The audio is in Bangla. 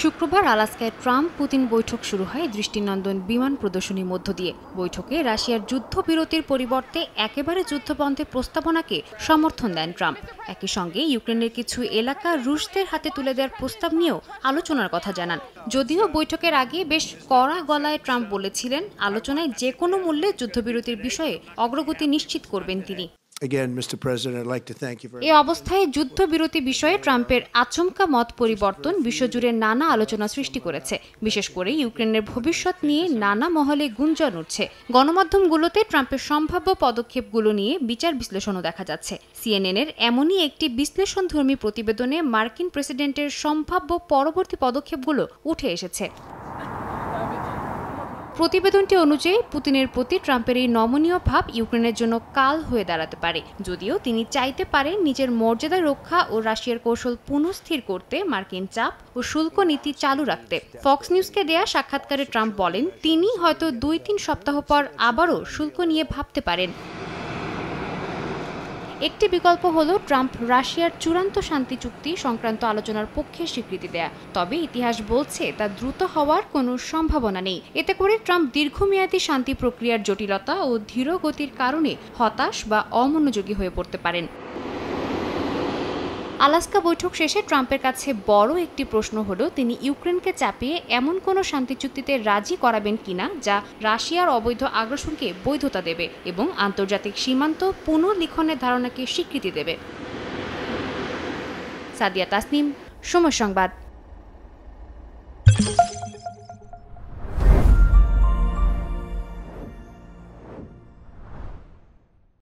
শুক্রবার আলাস্কায় ট্রাম্প পুতিন বৈঠক শুরু হয় দৃষ্টিনন্দন বিমান প্রদর্শনীর মধ্য দিয়ে। বৈঠকে রাশিয়ার যুদ্ধবিরতির পরিবর্তে একেবারে যুদ্ধবন্ধের প্রস্তাবনাকে সমর্থন দেন ট্রাম্প। একই সঙ্গে ইউক্রেনের কিছু এলাকা রুশদের হাতে তুলে দেওয়ার প্রস্তাব নিয়েও আলোচনার কথা জানান। যদিও বৈঠকের আগে বেশ কড়া গলায় ট্রাম্প বলেছিলেন আলোচনায় যে কোনো মূল্যে যুদ্ধবিরতির বিষয়ে অগ্রগতি নিশ্চিত করবেন তিনি। এ অবস্থায় যুদ্ধবিরতি বিষয়ে ট্রাম্পের আচমকা মত পরিবর্তন বিশ্বজুড়ে নানা আলোচনা সৃষ্টি করেছে। বিশেষ করে ইউক্রেনের ভবিষ্যৎ নিয়ে নানা মহলে গুঞ্জন উঠছে। গণমাধ্যমগুলোতে ট্রাম্পের সম্ভাব্য পদক্ষেপগুলো নিয়ে বিচার বিশ্লেষণও দেখা যাচ্ছে। সিএনএনের এমনই একটি বিশ্লেষণধর্মী প্রতিবেদনে মার্কিন প্রেসিডেন্টের সম্ভাব্য পরবর্তী পদক্ষেপগুলো উঠে এসেছে। প্রতিবেদনটি অনুযায়ী পুতিনের প্রতি ট্রাম্পের এই নমনীয় ভাব ইউক্রেনের জন্য কাল হয়ে দাঁড়াতে পারে। যদিও তিনি চাইতে পারেন নিজের মর্যাদা রক্ষা ও রাশিয়ার কৌশল পুনঃস্থির করতে মার্কিন চাপ ও শুল্ক নীতি চালু রাখতে। ফক্স নিউজকে দেয়া সাক্ষাৎকারে ট্রাম্প বলেন তিনি হয়তো 2-3 সপ্তাহ পর আবারও শুল্ক নিয়ে ভাবতে পারেন। একটি বিকল্প হলো ট্রাম্প রাশিয়ার চূড়ান্ত শান্তি চুক্তি সংক্রান্ত আলোচনার পক্ষে স্বীকৃতি দেয়া। তবে ইতিহাস বলছে তা দ্রুত হওয়ার কোনো সম্ভাবনা নেই। এতে করে ট্রাম্প দীর্ঘমেয়াদী শান্তি প্রক্রিয়ার জটিলতা ও ধীর গতির কারণে হতাশ বা অমনোযোগী হয়ে পড়তে পারেন। আলাস্কা বৈঠক শেষে ট্রাম্পের কাছে বড় একটি প্রশ্ন হলো তিনি ইউক্রেনকে চাপিয়ে এমন কোনো শান্তি চুক্তিতে রাজি করাবেন কিনা যা রাশিয়ার অবৈধ আগ্রাসনকে বৈধতা দেবে এবং আন্তর্জাতিক সীমান্ত পুনর্লিখনের ধারণাকে স্বীকৃতি দেবে। সাদিয়া তাসনিম, সময় সংবাদ।